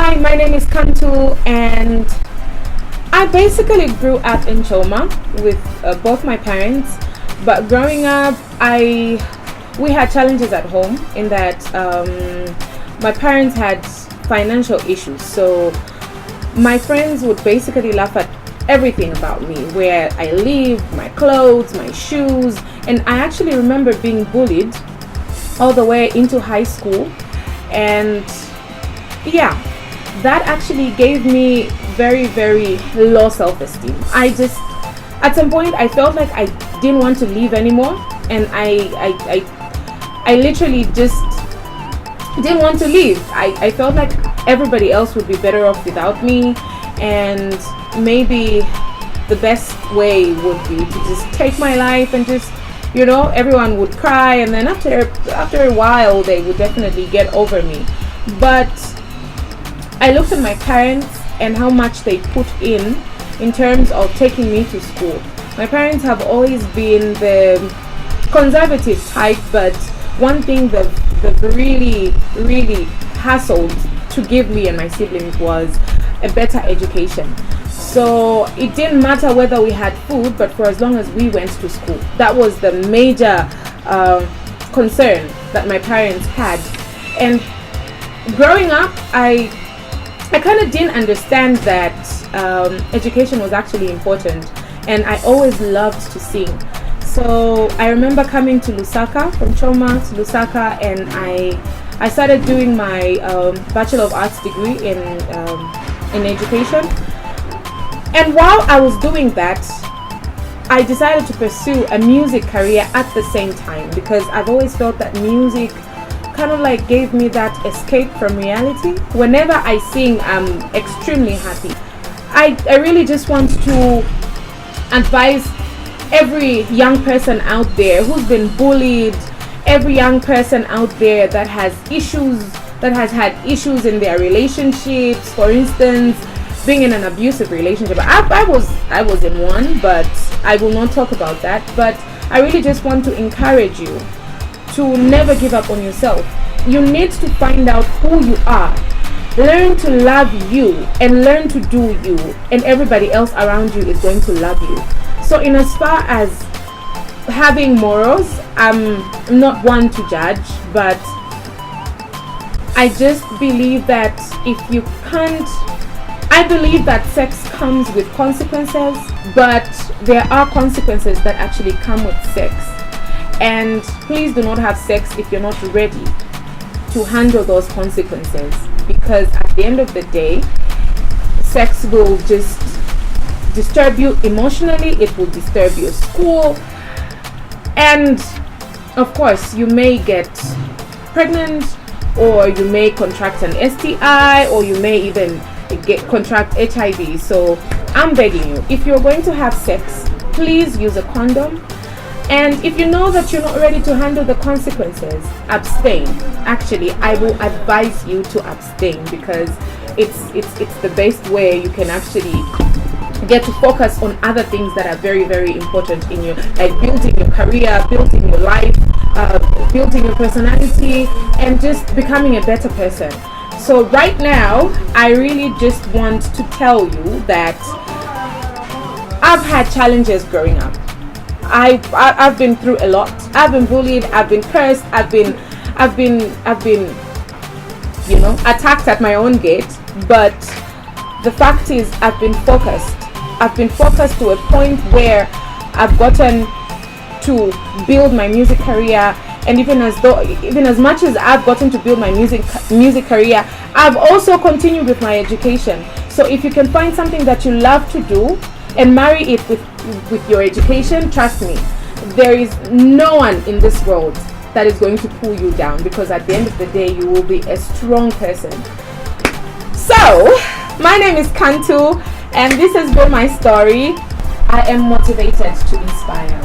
Hi, my name is Kantu, and I basically grew up in Choma with both my parents. But growing up, we had challenges at home in that my parents had financial issues. So my friends would basically laugh at everything about me, where I live, my clothes, my shoes, and I actually remember being bullied all the way into high school. And yeah, that actually gave me very, very low self-esteem. At some point, I felt like I didn't want to live anymore, and I literally just didn't want to live. I felt like everybody else would be better off without me, and maybe the best way would be to just take my life and just, everyone would cry, and then after a while they would definitely get over me. But I looked at my parents and how much they put in terms of taking me to school. My parents have always been the conservative type, but one thing that really, really hassled to give me and my siblings was a better education. So it didn't matter whether we had food, but for as long as we went to school, that was the major concern that my parents had. And growing up, I kind of didn't understand that education was actually important, and I always loved to sing. So I remember coming to Lusaka, from Choma to Lusaka, and I started doing my Bachelor of Arts degree in education. And while I was doing that, I decided to pursue a music career at the same time, because I've always felt that music kind of like gave me that escape from reality. Whenever I sing, I'm extremely happy. I really just want to advise every young person out there who's been bullied, every young person out there that has had issues in their relationships, for instance, being in an abusive relationship. I was in one, but I will not talk about that. But I really just want to encourage you to never give up on yourself. You need to find out who you are, learn to love you, and learn to do you, and everybody else around you is going to love you. So in as far as having morals, I'm not one to judge, but I just believe that I believe that sex comes with consequences, but there are consequences that actually come with sex. And please do not have sex if you're not ready to handle those consequences, because at the end of the day, sex will just disturb you emotionally, it will disturb your school, and of course you may get pregnant, or you may contract an STI, or you may even contract HIV. So I'm begging you, if you're going to have sex, please use a condom. And if you know that you're not ready to handle the consequences, abstain. Actually, I will advise you to abstain, because it's the best way you can actually get to focus on other things that are very, very important in you, like building your career, building your life, building your personality, and just becoming a better person. So right now, I really just want to tell you that I've had challenges growing up. I've been through a lot. I've been bullied. I've been cursed. I've been attacked at my own gate. But the fact is, I've been focused. I've been focused to a point where I've gotten to build my music career. And even as much as I've gotten to build my music career, I've also continued with my education. So if you can find something that you love to do and marry it with your education, trust me, there is no one in this world that is going to pull you down, because at the end of the day, you will be a strong person. So my name is Kantu, and this has been my story. I am motivated to inspire.